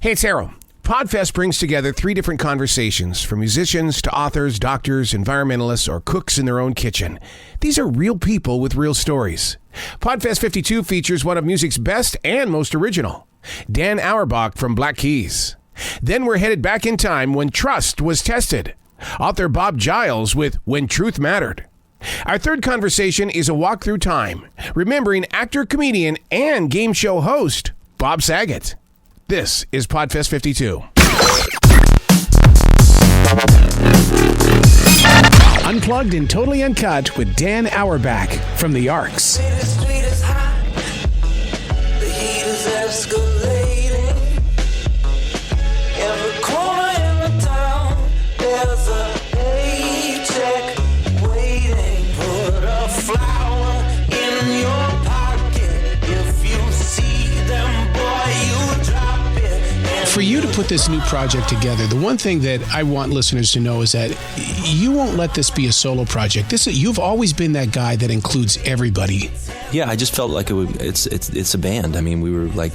Hey, it's Arroe. Podfest brings together 3 different conversations, from musicians to authors, doctors, environmentalists, or cooks in their own kitchen. These are real people with real stories. Podfest 52 features one of music's best and most original, Dan Auerbach from Black Keys. Then we're headed back in time when trust was tested. Author Bob Giles with When Truth Mattered. Our third conversation is a walk through time, remembering actor, comedian, and game show host Bob Saget. This is Podfest 52. Unplugged and totally uncut with Dan Auerbach from the Arcs. Every corner in the town, there's a paycheck waiting. Put a flower in your pocket. If you see them, boy, you drop it. For you to put this new project together, the one thing that I want listeners to know is that you won't let this be a solo project. You've always been that guy that includes everybody. Yeah, I just felt like it's a band. I mean, we were like,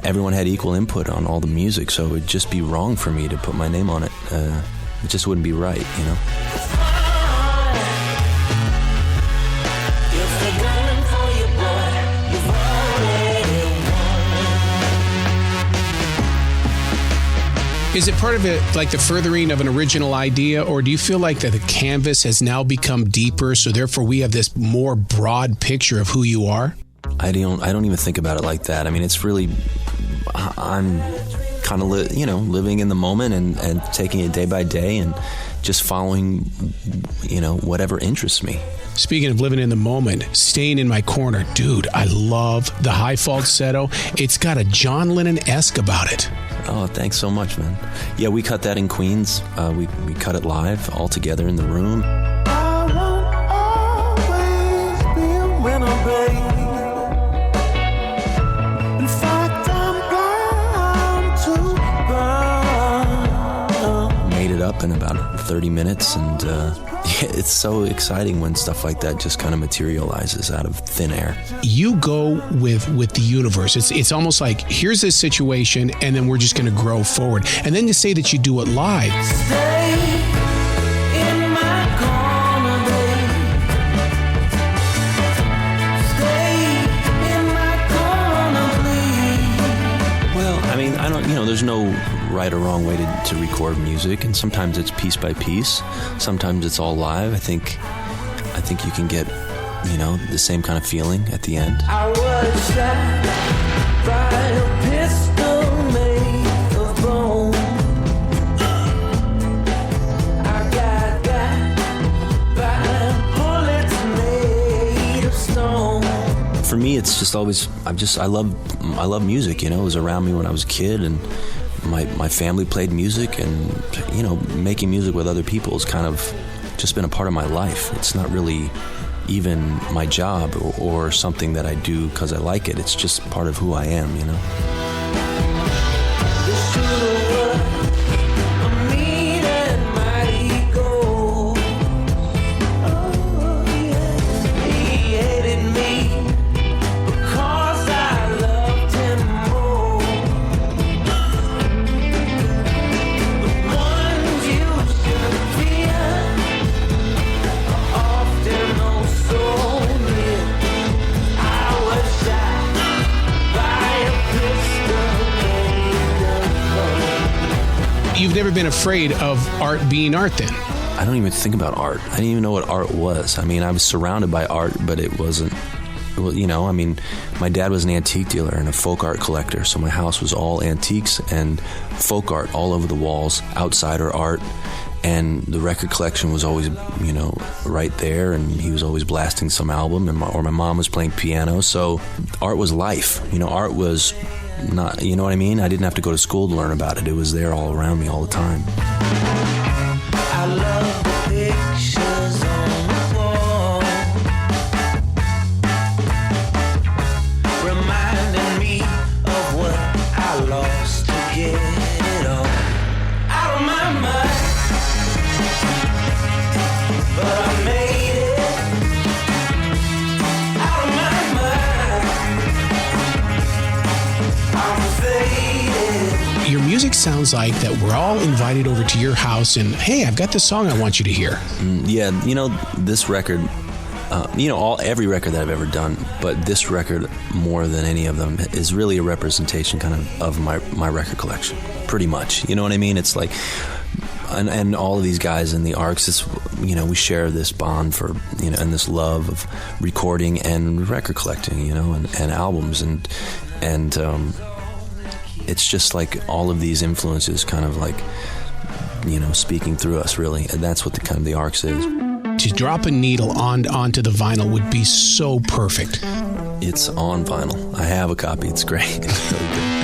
everyone had equal input on all the music, so it would just be wrong for me to put my name on it. It just wouldn't be right, you know? Is it part of it, like the furthering of an original idea, or do you feel like that the canvas has now become deeper, so therefore we have this more broad picture of who you are? I don't even think about it like that. I mean, it's really, I'm kind of living in the moment and taking it day by day and just following, whatever interests me. Speaking of living in the moment, staying in my corner, dude, I love the high falsetto. It's got a John Lennon-esque about it. Oh, thanks so much, man. Yeah, we cut that in Queens. We cut it live, all together in the room. I won't always be a winner, baby. In fact, I'm bound to burn. Made it up in about 30 minutes, and it's so exciting when stuff like that just kind of materializes out of thin air. You go with the universe. It's almost like, here's this situation, and then we're just going to grow forward. And then to say that you do it live. Stay in my corner, babe. Stay in my corner, please. Well, I mean, there's no right or wrong way to record music, and sometimes it's piece by piece, sometimes it's all live. I think you can get, the same kind of feeling at the end. I was shot by a pistol made of bone. I got got bullets made of stone. For me, it's just always, I love music, It was around me when I was a kid, and my family played music, and, making music with other people has kind of just been a part of my life. It's not really even my job or something that I do because I like it. It's just part of who I am, This should've was a mean and mighty goal. Oh, yeah. He hated me because I loved him more. The ones you should fear are often oh so near. I was shot by a pistol made of gold. You've never been afraid of art being art then? I don't even think about art. I didn't even know what art was. I mean, I was surrounded by art, but it wasn't, my dad was an antique dealer and a folk art collector, so my house was all antiques and folk art all over the walls, outsider art, and the record collection was always, right there, and he was always blasting some album, or my mom was playing piano, so art was life. Art was not, you know what I mean? I didn't have to go to school to learn about it. It was there all around me all the time. I love the pictures on the wall, reminding me of what I lost to get it all out of my mind. But I made it out of my mind. I'm faded. music sounds like that we're all invited over to your house and, hey, I've got this song I want you to hear. Yeah, this record, every record that I've ever done, but this record more than any of them is really a representation kind of my record collection, pretty much. You know what I mean? It's like, and all of these guys in the Arcs, we share this bond for, and this love of recording and record collecting, and albums, and it's just like all of these influences kind of like, speaking through us, really, and that's what the Arcs is. To drop a needle onto the vinyl would be so perfect. It's on vinyl. I have a copy. It's great. It's really good.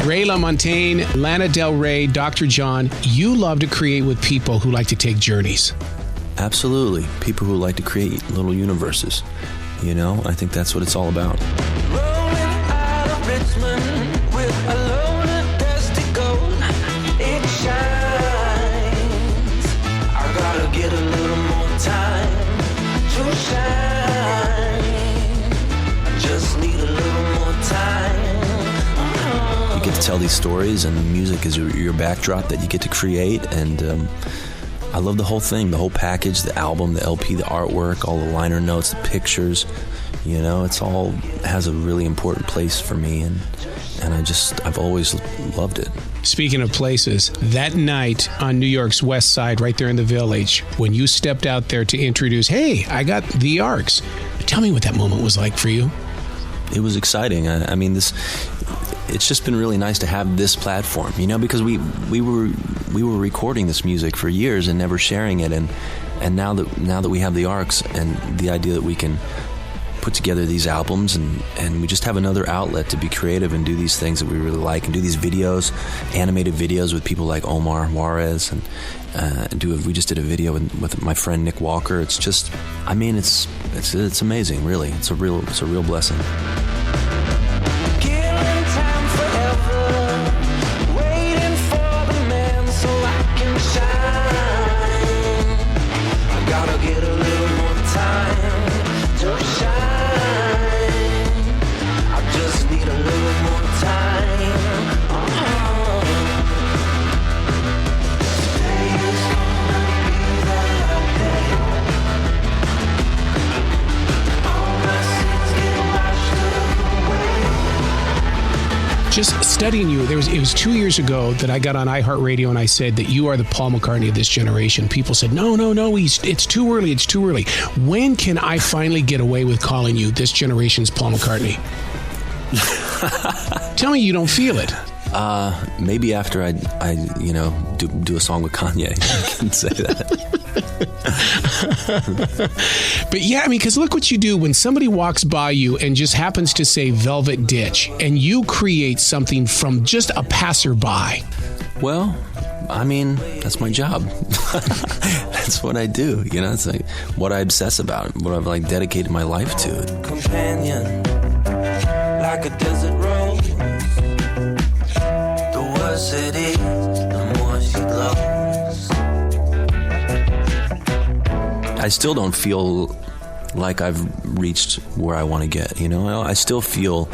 Ray LaMontagne, Lana Del Rey, Dr. John, you love to create with people who like to take journeys. Absolutely. People who like to create little universes. I think that's what it's all about. Rolling out of Richmond with a load of dusty gold. It shines. I gotta get a little more time to shine. I just need a little more time. You get to tell these stories, and music is your backdrop that you get to create, and I love the whole thing, the whole package, the album, the LP, the artwork, all the liner notes, the pictures. It's all has a really important place for me, and I've always loved it. Speaking of places, that night on New York's West Side, right there in the Village, when you stepped out there to introduce, hey, I got the Arcs. Tell me what that moment was like for you. It was exciting. It's just been really nice to have this platform, because we were recording this music for years and never sharing it, and now that we have the Arcs and the idea that we can put together these albums and we just have another outlet to be creative and do these things that we really like, and do these videos, animated videos with people like Omar Juarez, and we just did a video with my friend Nick Walker. It's just, it's amazing, really. It's a real blessing. Just studying you, it was 2 years ago that I got on iHeartRadio and I said that you are the Paul McCartney of this generation. People said, no, it's too early, it's too early. When can I finally get away with calling you this generation's Paul McCartney? Tell me you don't feel it. Maybe after I do a song with Kanye, I can say that. But yeah, because look what you do when somebody walks by you and just happens to say Velvet Ditch, and you create something from just a passerby. Well, that's my job. That's what I do. It's like what I obsess about, what I've dedicated my life to. Companion, like a desert rose. The worse it is, the more she glows. I still don't feel like I've reached where I want to get. I still feel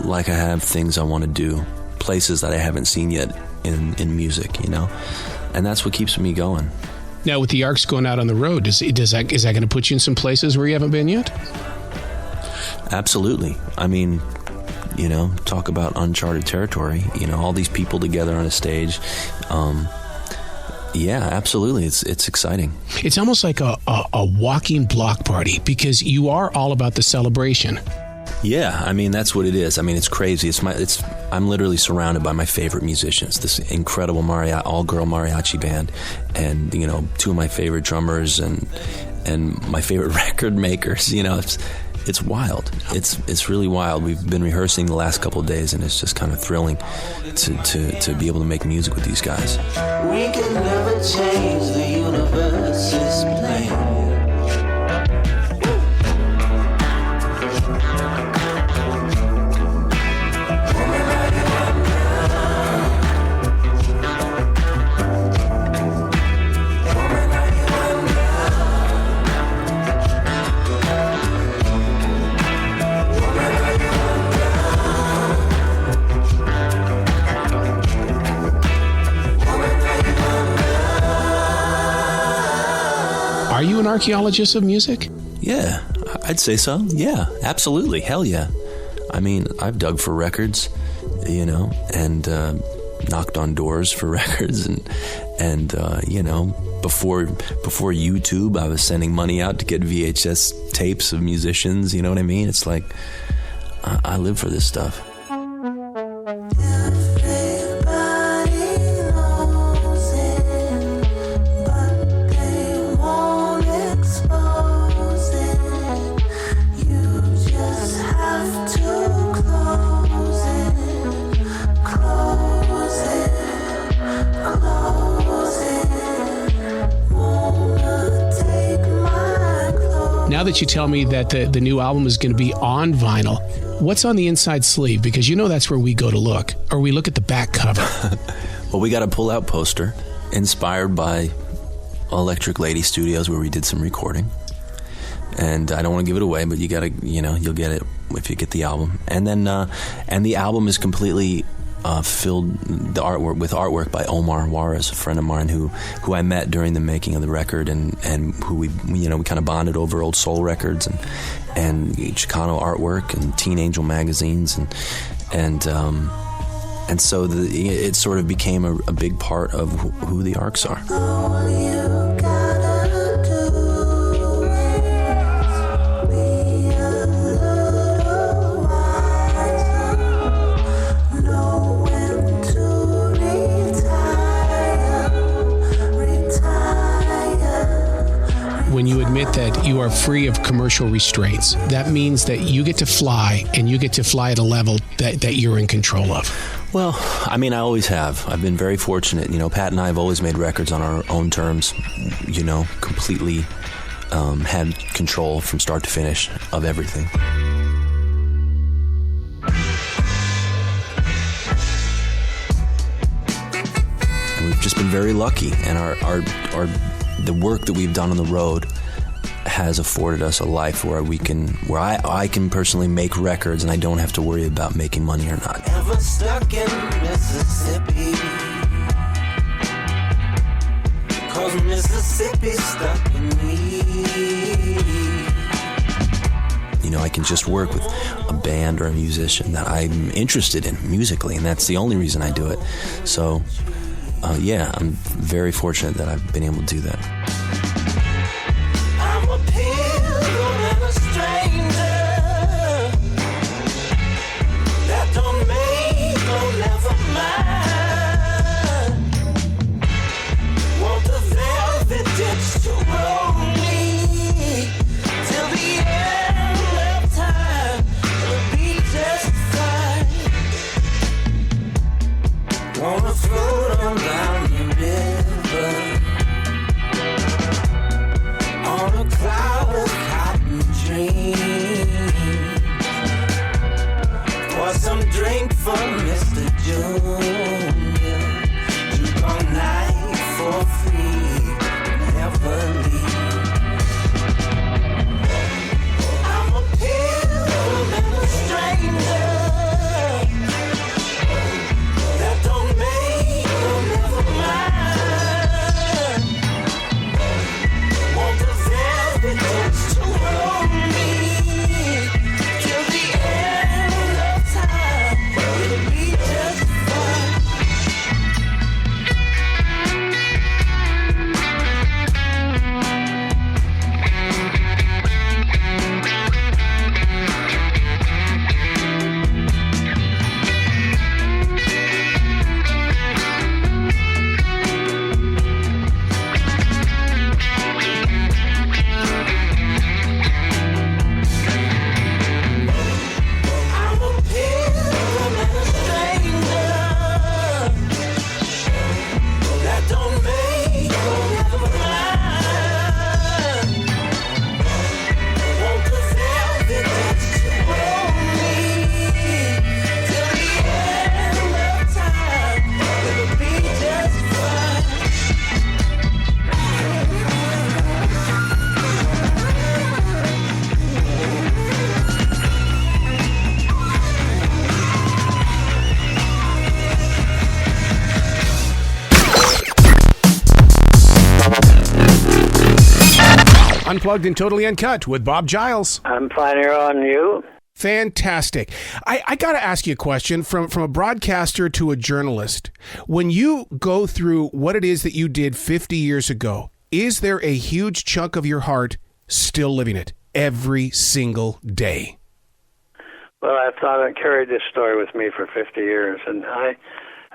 like I have things I want to do, places that I haven't seen yet in music, and that's what keeps me going. Now, with the Arcs going out on the road, is that going to put you in some places where you haven't been yet? Absolutely. Talk about uncharted territory. All these people together on a stage. Yeah, absolutely. It's exciting. It's almost like a walking block party, because you are all about the celebration. Yeah, that's what it is. It's crazy. I'm literally surrounded by my favorite musicians. This incredible all-girl mariachi band, and two of my favorite drummers and my favorite record makers. It's wild. It's really wild. We've been rehearsing the last couple of days, and it's just kind of thrilling to be able to make music with these guys. We can never change the universe's plan. Are you an archaeologist of music? Yeah, I'd say so. Yeah, absolutely. Hell yeah. I mean, I've dug for records, you know, and knocked on doors for records, and you know, before YouTube, I was sending money out to get VHS tapes of musicians. You know what I mean? It's like I live for this stuff. Now that you tell me that the new album is going to be on vinyl, what's on the inside sleeve? Because you know that's where we go to look, or we look at the back cover. Well, we got a pull-out poster inspired by Electric Lady Studios, where we did some recording. And I don't want to give it away, but you got to, you know, you'll get it if you get the album. And then, and the album is completely filled the artwork with artwork by Omar Juarez, a friend of mine who I met during the making of the record, and who we kind of bonded over old soul records and Chicano artwork and Teen Angel magazines, and so it sort of became a big part of who the Arcs are. When you admit that you are free of commercial restraints, that means that you get to fly, and you get to fly at a level that you're in control of. Well, I mean, I always have. I've been very fortunate. You know, Pat and I have always made records on our own terms, you know, completely had control from start to finish of everything. And we've just been very lucky, and the work that we've done on the road has afforded us a life where I can personally make records, and I don't have to worry about making money or not. Ever stuck in Mississippi? 'Cause Mississippi stuck in me. You know, I can just work with a band or a musician that I'm interested in musically, and that's the only reason I do it. So yeah, I'm very fortunate that I've been able to do that. I'm a pilgrim and a stranger. That don't make no never mind. Want the velvet ditch to roll me till the end of time. It'll be just fine. Wanna float on down the river on a cloud of cotton dreams. Pour some drink for Mr. Junior. Drink all night for free, never leave. I'm a pilgrim and a stranger. That don't make no never mind. Want the velvet touch to roll me till the end of time. It'll be just fine. Unplugged and Totally Uncut with Bob Giles. I'm fine here on you. Fantastic. I got to ask you a question from a broadcaster to a journalist. When you go through what it is that you did 50 years ago, is there a huge chunk of your heart still living it every single day? Well, I thought I carried this story with me for 50 years, and I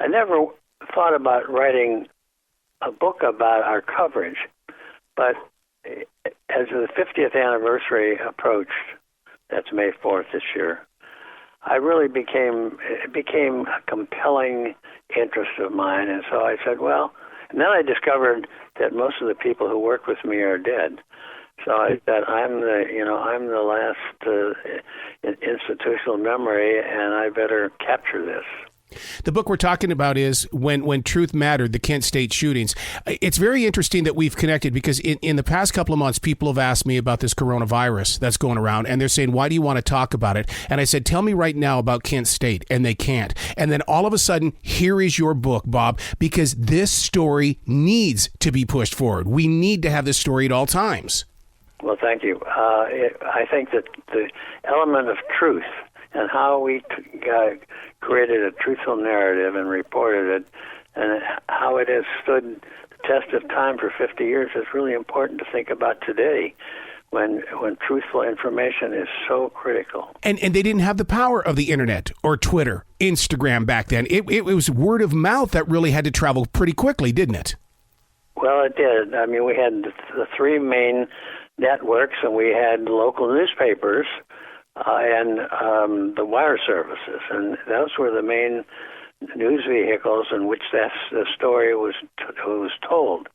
never thought about writing a book about our coverage. But as the 50th anniversary approached, that's May 4th this year, it became a compelling interest of mine. And so I said, well, and then I discovered that most of the people who work with me are dead. So I said, I'm the last institutional memory, and I better capture this. The book we're talking about is When Truth Mattered, the Kent State shootings. It's very interesting that we've connected because in the past couple of months, people have asked me about this coronavirus that's going around, and they're saying, why do you want to talk about it? And I said, tell me right now about Kent State, and they can't. And then all of a sudden, here is your book, Bob, because this story needs to be pushed forward. We need to have this story at all times. Well, thank you. I think that the element of truth and how we created a truthful narrative and reported it, and how it has stood the test of time for 50 years is really important to think about today, when truthful information is so critical. And they didn't have the power of the internet or Twitter, Instagram back then. It was word of mouth that really had to travel pretty quickly, didn't it? Well, it did. I mean, we had the three main networks, and we had local newspapers, and the wire services, and those were the main news vehicles in which the story was told.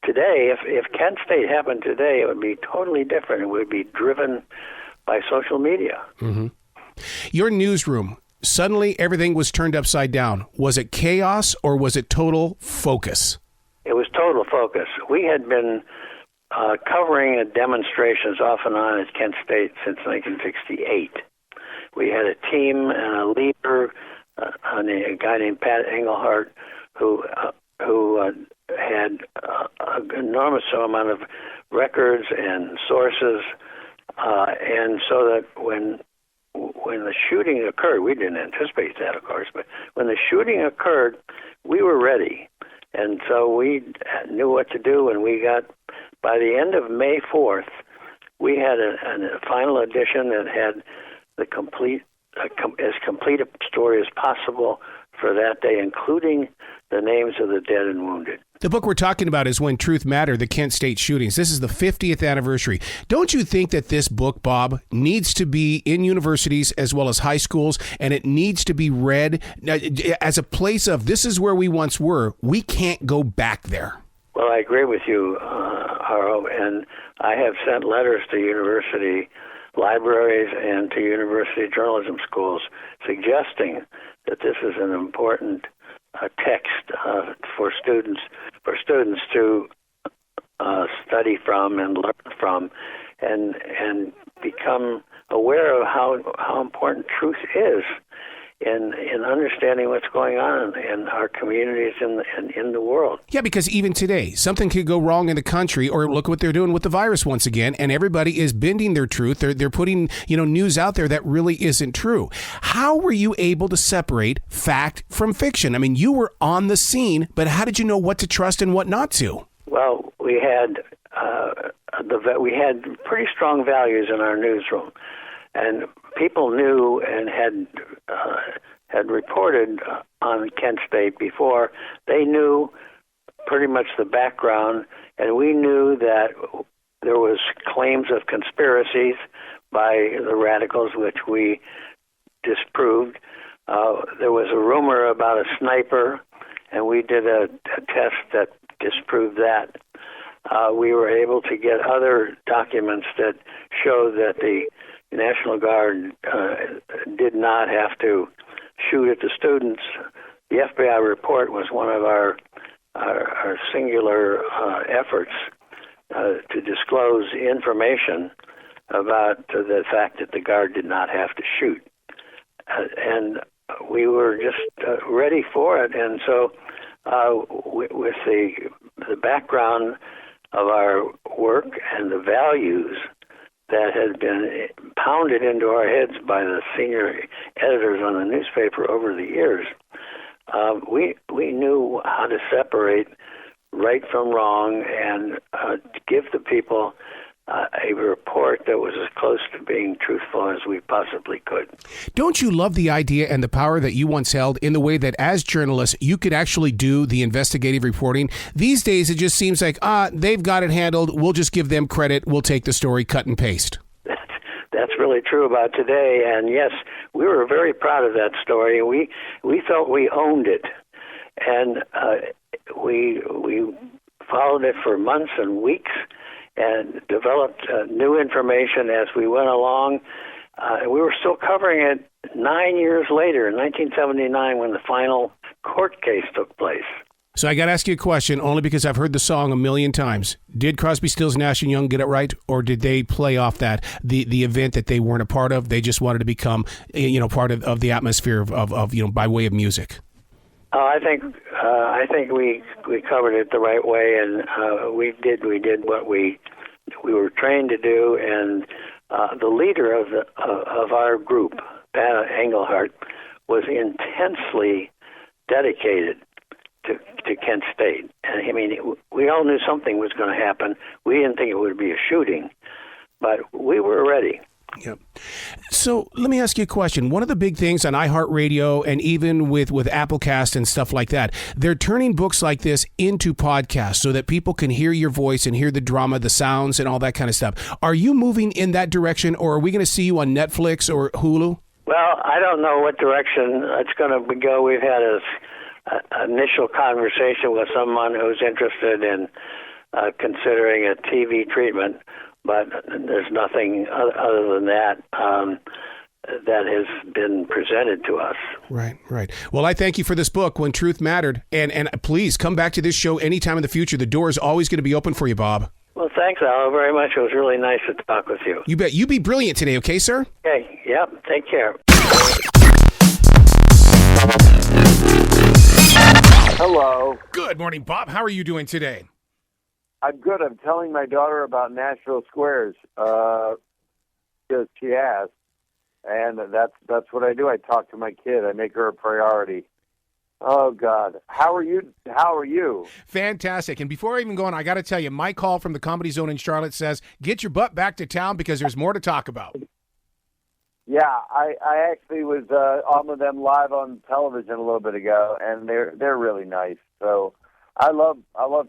Today, if Kent State happened today, it would be totally different. It would be driven by social media. Mm-hmm. Your newsroom, suddenly everything was turned upside down. Was it chaos or was it total focus? It was total focus. We had been covering demonstrations off and on at Kent State since 1968. We had a team and a leader, a guy named Pat Engelhardt, who had an enormous amount of records and sources, and so that when the shooting occurred, we didn't anticipate that, of course, but when the shooting occurred, we were ready. And so we knew what to do, and we got, by the end of May 4th, we had a final edition that had the as complete a story as possible for that day, including the names of the dead and wounded. The book we're talking about is When Truth Mattered, the Kent State shootings. This is the 50th anniversary. Don't you think that this book, Bob, needs to be in universities as well as high schools, and it needs to be read as a place of, this is where we once were. We can't go back there. Well, I agree with you, Arroe, and I have sent letters to university libraries and to university journalism schools suggesting that this is an important text for students to study from and learn from, and become aware of how important truth is in understanding what's going on in our communities and in the world. Yeah, because even today, something could go wrong in the country, or look what they're doing with the virus once again, and everybody is bending their truth. They're putting news out there that really isn't true. How were you able to separate fact from fiction? I mean, you were on the scene, but how did you know what to trust and what not to? Well, we had pretty strong values in our newsroom, and people knew and had reported on Kent State before. They knew pretty much the background, and we knew that there was claims of conspiracies by the radicals, which we disproved. There was a rumor about a sniper, and we did a test that disproved that. We were able to get other documents that showed that the National Guard did not have to shoot at the students. The FBI report was one of our singular efforts to disclose information about the fact that the Guard did not have to shoot. And we were just ready for it. And so with the background of our work and the values that had been pounded into our heads by the senior editors on the newspaper over the years, we knew how to separate right from wrong and give the people a report that was as close to being truthful as we possibly could. Don't you love the idea and the power that you once held in the way that as journalists you could actually do the investigative reporting? These days it just seems like, they've got it handled. We'll just give them credit. We'll take the story, cut and paste. That's really true about today. And yes, we were very proud of that story. We felt we owned it. And we followed it for months and weeks and developed new information as we went along. We were still covering it 9 years later, in 1979, when the final court case took place. So I got to ask you a question, only because I've heard the song a million times. Did Crosby, Stills, Nash & Young get it right, or did they play off that, the event that they weren't a part of? They just wanted to become, part of the atmosphere of by way of music. I think we covered it the right way, and we did what we were trained to do. And the leader of our group, Pat Engelhardt, was intensely dedicated to Kent State. And I mean, we all knew something was going to happen. We didn't think it would be a shooting, but we were ready. Yep. So let me ask you a question. One of the big things on iHeartRadio and even with Applecast and stuff like that, they're turning books like this into podcasts so that people can hear your voice and hear the drama, the sounds, and all that kind of stuff. Are you moving in that direction, or are we going to see you on Netflix or Hulu? Well, I don't know what direction it's going to go. We've had an initial conversation with someone who's interested in considering a TV treatment. But there's nothing other than that that has been presented to us. Right. Well, I thank you for this book, When Truth Mattered. And please come back to this show anytime in the future. The door is always going to be open for you, Bob. Well, thanks, Al, very much. It was really nice to talk with you. You bet. You be brilliant today, okay, sir? Okay. Yep. Take care. Hello. Good morning, Bob. How are you doing today? I'm good. I'm telling my daughter about Nashville Squares because she asked, and that's what I do. I talk to my kid. I make her a priority. Oh God, how are you? Fantastic. And before I even go on, I got to tell you, my call from the Comedy Zone in Charlotte says, "Get your butt back to town because there's more to talk about." Yeah, I actually was on with them live on television a little bit ago, and they're really nice. So. I love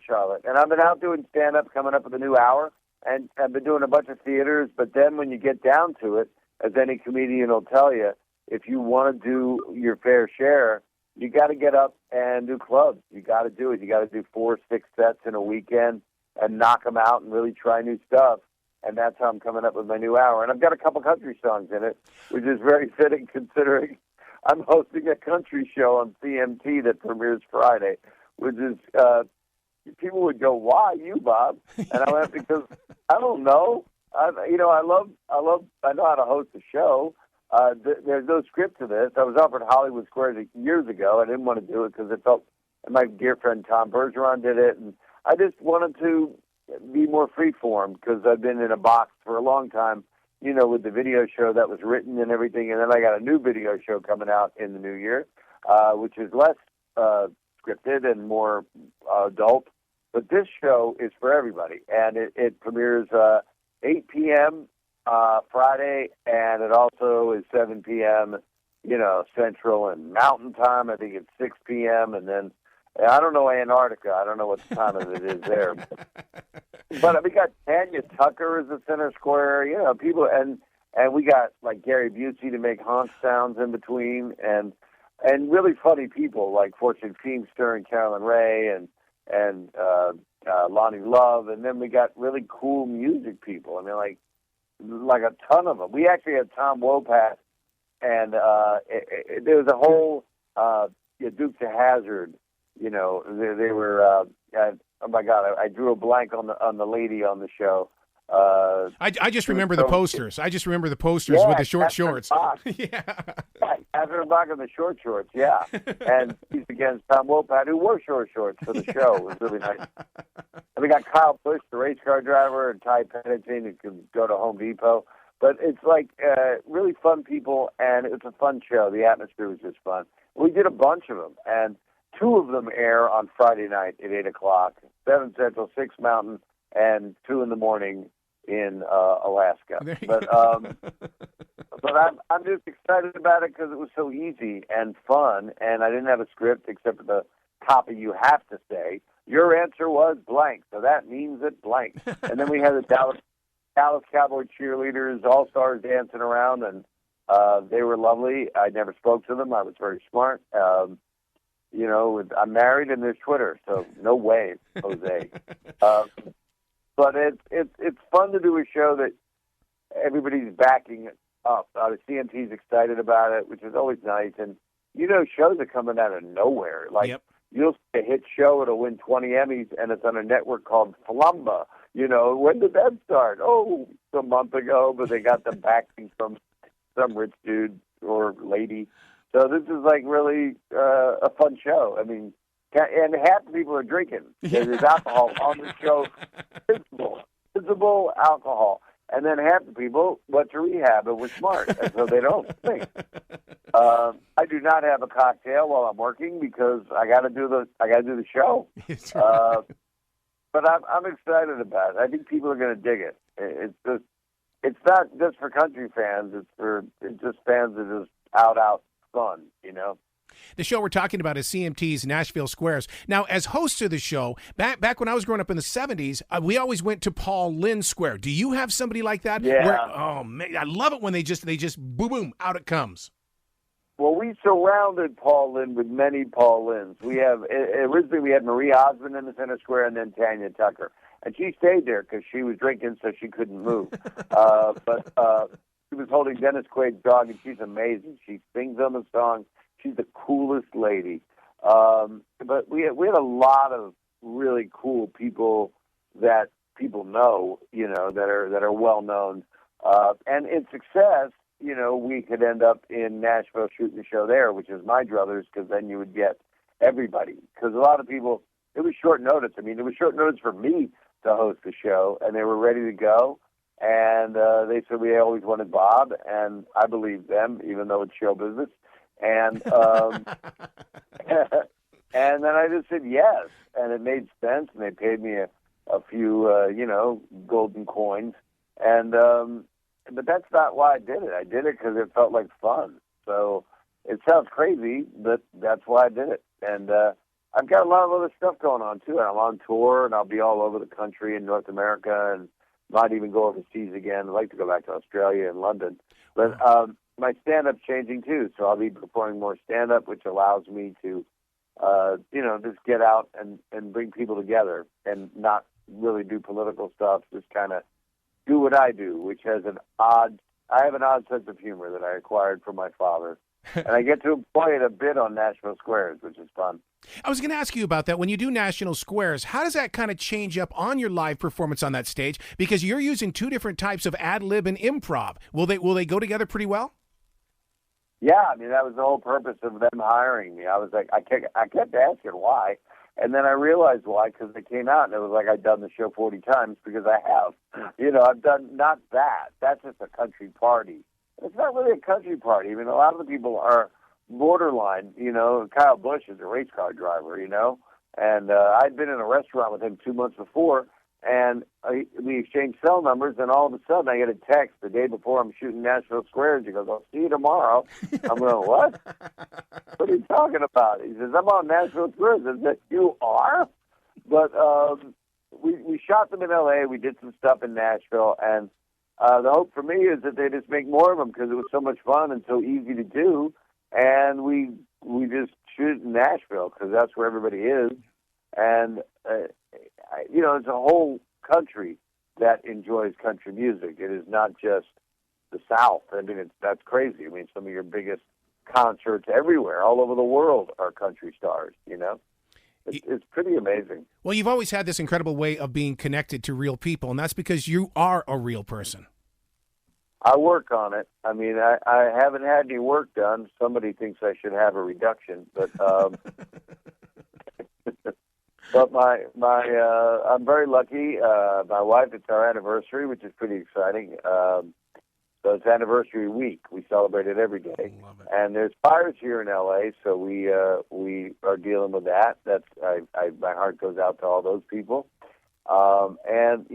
Charlotte, and I've been out doing stand-up, coming up with a new hour, and I've been doing a bunch of theaters, but then when you get down to it, as any comedian will tell you, if you want to do your fair share, you got to get up and do clubs. You got to do it. You got to do 4-6 sets in a weekend and knock them out and really try new stuff, and that's how I'm coming up with my new hour. And I've got a couple country songs in it, which is very fitting considering I'm hosting a country show on CMT that premieres Friday, which is, people would go, "Why you, Bob?" And I went, because I don't know. I know how to host a show. There's no script to this. I was offered Hollywood Squares years ago. I didn't want to do it because it felt, and my dear friend Tom Bergeron did it, and I just wanted to be more free-form because I've been in a box for a long time, with the video show that was written and everything, and then I got a new video show coming out in the new year, which is less scripted and more adult, but this show is for everybody, and it premieres 8 p.m. Friday, and it also is 7 p.m. Central and Mountain Time. I think it's 6 p.m. and then I don't know Antarctica. I don't know what the time of it is there, but we got Tanya Tucker as the center square. People, and we got like Gary Busey to make honk sounds in between, and really funny people like Fortune Feimster and Carolyn Ray and Lonnie Love, and then we got really cool music people. I mean, like a ton of them. We actually had Tom Wopat, and there was a whole Dukes of Hazzard. They were. Oh my God, I drew a blank on the lady on the show. I just remember the posters. I just remember the posters with the short Catherine shorts. Bach. Yeah. Catherine Bach in the short shorts, yeah. And he's against Tom Wopat, who wore short shorts for the show. It was really nice. And we got Kyle Busch, the race car driver, and Ty Pennington, who could go to Home Depot. But it's like really fun people, and it's a fun show. The atmosphere was just fun. We did a bunch of them, and 2 of them air on Friday night at 8 o'clock, 7 Central, 6 Mountain, and 2 in the morning in Alaska. But I'm just excited about it because it was so easy and fun, and I didn't have a script except for the copy you have to say. Your answer was blank, so that means it blank. And then we had the Dallas Cowboy cheerleaders, all-stars dancing around, and they were lovely. I never spoke to them. I was very smart. You know, I'm married and there's Twitter, so no way, Jose. But it's fun to do a show that everybody's backing up. The CMT's excited about it, which is always nice. And, you know, shows are coming out of nowhere. Like, you'll see a hit show, it'll win 20 Emmys, and it's on a network called Flumba. You know, when did that start? Oh, a month ago, but they got the backing from some rich dude or lady. So this is like really a fun show. I mean, and half the people are drinking. There's alcohol on the show, visible alcohol. And then half the people went to rehab and were smart, and so they don't think. I do not have a cocktail while I'm working because I got to do the show. But I'm excited about it. I think people are going to dig it. It's not just for country fans. It's just fans that are just out fun, you know. The show we're talking about is CMT's Nashville Squares. Now, as hosts of the show, back when I was growing up in the 70s, we always went to Paul Lynde Square. Do you have somebody like that? Yeah. Oh, man, I love it when they just boom, out it comes. Well, we surrounded Paul Lynde with many Paul Lyndes. We have originally we had Marie Osmond in the center square, and then Tanya Tucker, and she stayed there because she was drinking, so she couldn't move. But she was holding Dennis Quaid's dog, and she's amazing. She sings on the song. She's the coolest lady. But we had a lot of really cool people that people know, you know, that are well known, and in success. You know, we could end up in Nashville shooting the show there, which is my druthers, because then you would get everybody. Because a lot of people, it was short notice. I mean, it was short notice for me to host the show, and they were ready to go. And they said we always wanted Bob, and I believed them, even though it's show business. And and then I just said yes, and it made sense, and they paid me a few, you know, golden coins. And but that's not why I did it. I did it because it felt like fun. So it sounds crazy, but that's why I did it. And I've got a lot of other stuff going on, too. I'm on tour, and I'll be all over the country in North America and might even go overseas again. I'd like to go back to Australia and London. But my stand-up's changing, too. So I'll be performing more stand-up, which allows me to, you know, just get out and bring people together and not really do political stuff, just kind of do what I do, which has I have an odd sense of humor that I acquired from my father. And I get to employ it a bit on Nashville Squares, which is fun. I was going to ask you about that. When you do National Squares, how does that kind of change up on your live performance on that stage? Because you're using 2 different types of ad-lib and improv. Will they go together pretty well? Yeah, I mean, that was the whole purpose of them hiring me. I was like, I kept asking why. And then I realized why, because they came out and it was like I'd done the show 40 times, because I have. You know, I've done not that. That's just a country party. It's not really a country party. I mean, a lot of the people are borderline. You know, Kyle Busch is a race car driver, you know. And I'd been in a restaurant with him 2 months before, and we exchanged cell numbers, and all of a sudden I get a text the day before I'm shooting Nashville Squares. He goes, I'll see you tomorrow. I'm going, what? What are you talking about? He says, I'm on Nashville Squares. I said, you are? But we shot them in L.A. We did some stuff in Nashville, and the hope for me is that they just make more of them because it was so much fun and so easy to do, and we just shoot in Nashville because that's where everybody is. And you know, it's a whole country that enjoys country music. It is not just the South. I mean, that's crazy. I mean, some of your biggest concerts everywhere, all over the world, are country stars, you know? It's pretty amazing. Well, you've always had this incredible way of being connected to real people, and that's because you are a real person. I work on it. I mean, I haven't had any work done. Somebody thinks I should have a reduction, but but I'm very lucky. My wife, it's our anniversary, which is pretty exciting. So it's anniversary week. We celebrate it every day. Love it. And there's fires here in LA, so we are dealing with that. That's my heart goes out to all those people. And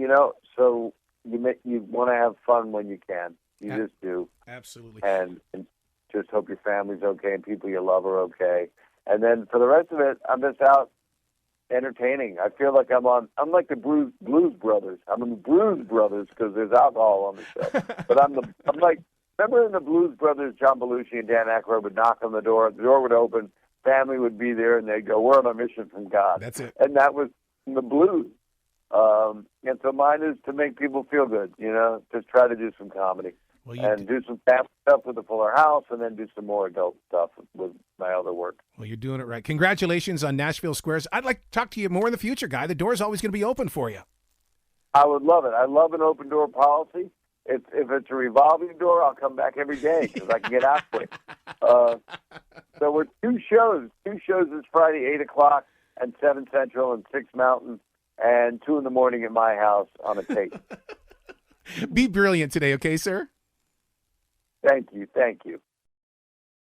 so you want to have fun when you can. You just do. Absolutely. And just hope your family's okay and people you love are okay. And then for the rest of it, I'm just out entertaining. I feel like I'm like the Blues Brothers. I'm in the Blues Brothers because there's alcohol on the show. But I'm like, remember in the Blues Brothers, John Belushi and Dan Aykroyd would knock on the door would open, family would be there, and they'd go, "We're on a mission from God." That's it. And that was in the blues. And so mine is to make people feel good, just try to do some comedy. Well, do some family stuff with the Fuller House, and then do some more adult stuff with my other work. Well, you're doing it right. Congratulations on Nashville Squares. I'd like to talk to you more in the future, Guy. The door's always going to be open for you. I would love it. I love an open door policy. If it's a revolving door, I'll come back every day because I can get out quick. So we're two shows. Two shows this Friday, 8 o'clock and 7 Central and 6 Mountain, and 2 in the morning at my house on a tape. Be brilliant today, okay, sir? Thank you.